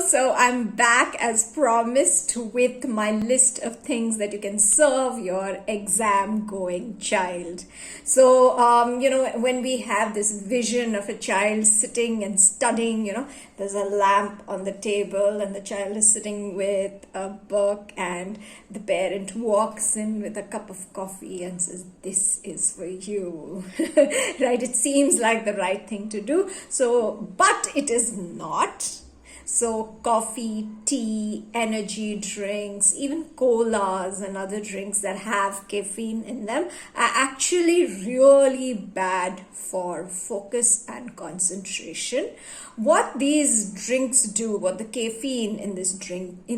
So I'm back as promised with my list of things that you can serve your exam going child. So, when we have this vision of a child sitting and studying, there's a lamp on the table and the child is sitting with a book and the parent walks in with a cup of coffee and says, "This is for you," right? It seems like the right thing to do. So, but it is not. So coffee, tea, energy drinks, even colas and other drinks that have caffeine in them are actually really bad for focus and concentration. What these drinks do, what the caffeine in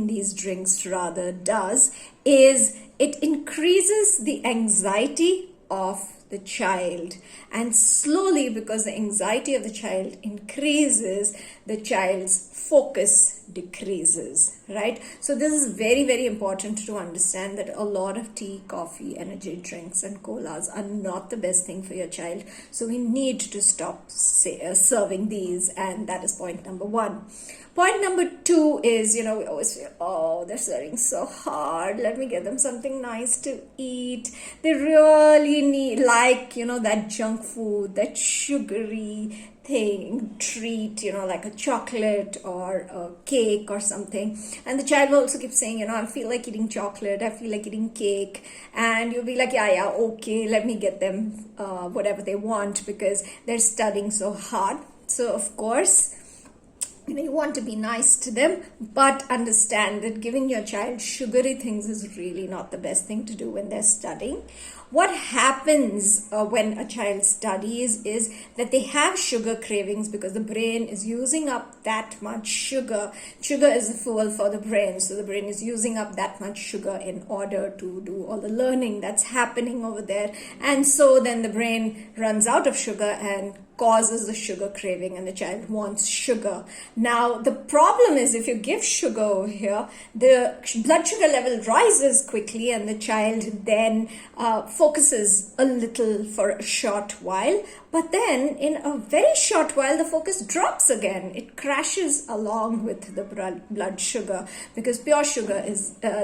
these drinks rather does, is it increases the anxiety of the child, and slowly, because the anxiety of the child increases, the child's focus decreases, right? So this is very, very important to understand, that a lot of tea, coffee, energy drinks and colas are not the best thing for your child. So we need to stop serving these, and that is point number one. Point number two is, we always feel, oh, they're studying so hard. Let me get them something nice to eat. They really need, that junk food, that sugary treat, like a chocolate or a cake or something. And the child will also keep saying, I feel like eating chocolate, I feel like eating cake. And you'll be like, yeah, okay, let me get them whatever they want because they're studying so hard. So, of course, you want to be nice to them, but understand that giving your child sugary things is really not the best thing to do when they're studying. What happens when a child studies is that they have sugar cravings because the brain is using up that much sugar. Sugar is a fuel for the brain, so the brain is using up that much sugar in order to do all the learning that's happening over there. And so then the brain runs out of sugar and causes the sugar craving, and the child wants sugar. Now, the problem is if you give sugar over here, the blood sugar level rises quickly and the child then focuses a little for a short while. But then in a very short while, the focus drops again. It crashes along with the blood sugar because pure sugar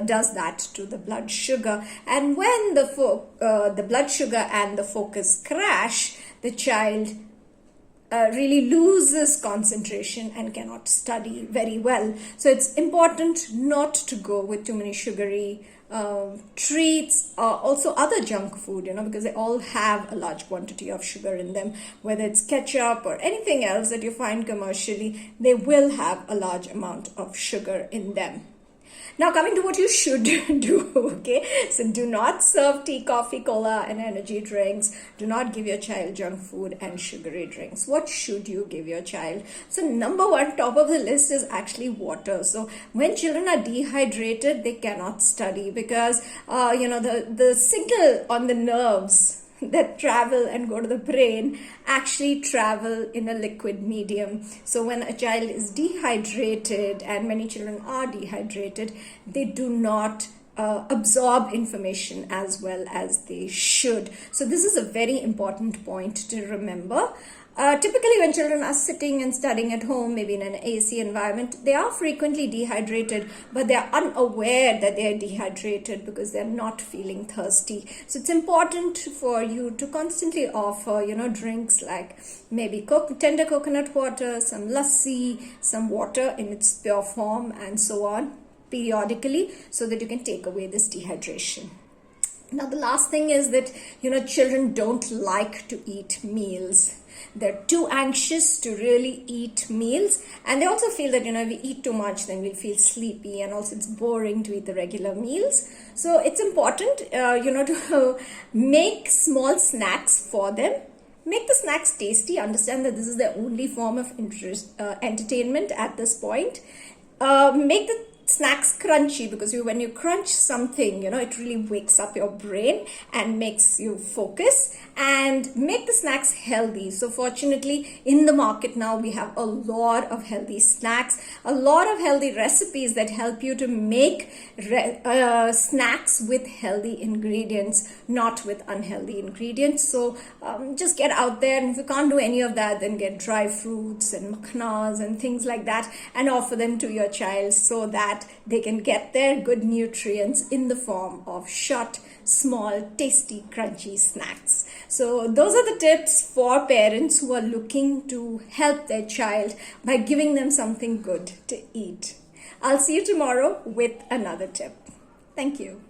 does that to the blood sugar. And when the blood sugar and the focus crash, the child really loses concentration and cannot study very well. So it's important not to go with too many sugary treats, also other junk food, because they all have a large quantity of sugar in them. Whether it's ketchup or anything else that you find commercially, they will have a large amount of sugar in them. Now, coming to what you should do, okay? So do not serve tea, coffee, cola, and energy drinks. Do not give your child junk food and sugary drinks. What should you give your child? So number one, top of the list is actually water. So when children are dehydrated, they cannot study because, the signal on the nerves that travel and go to the brain actually travel in a liquid medium. So when a child is dehydrated, and many children are dehydrated, they do not absorb information as well as they should. So this is a very important point to remember. Typically, when children are sitting and studying at home, maybe in an AC environment, they are frequently dehydrated, but they are unaware that they are dehydrated because they're not feeling thirsty. So it's important for you to constantly offer, drinks like maybe tender coconut water, some lassi, some water in its pure form, and so on, periodically, so that you can take away this dehydration. Now, the last thing is that, children don't like to eat meals. They're too anxious to really eat meals, and they also feel that, if we eat too much, then we'll feel sleepy, and also it's boring to eat the regular meals. So it's important, to make small snacks for them. Make the snacks tasty. Understand that this is their only form of entertainment at this point. Make the snacks crunchy, because when you crunch something, it really wakes up your brain and makes you focus, and make the snacks healthy. So fortunately, in the market now, we have a lot of healthy snacks, a lot of healthy recipes that help you to make snacks with healthy ingredients, not with unhealthy ingredients. So just get out there, and if you can't do any of that, then get dry fruits and makhnas and things like that, and offer them to your child so that they can get their good nutrients in the form of short, small, tasty, crunchy snacks. So those are the tips for parents who are looking to help their child by giving them something good to eat. I'll see you tomorrow with another tip. Thank you.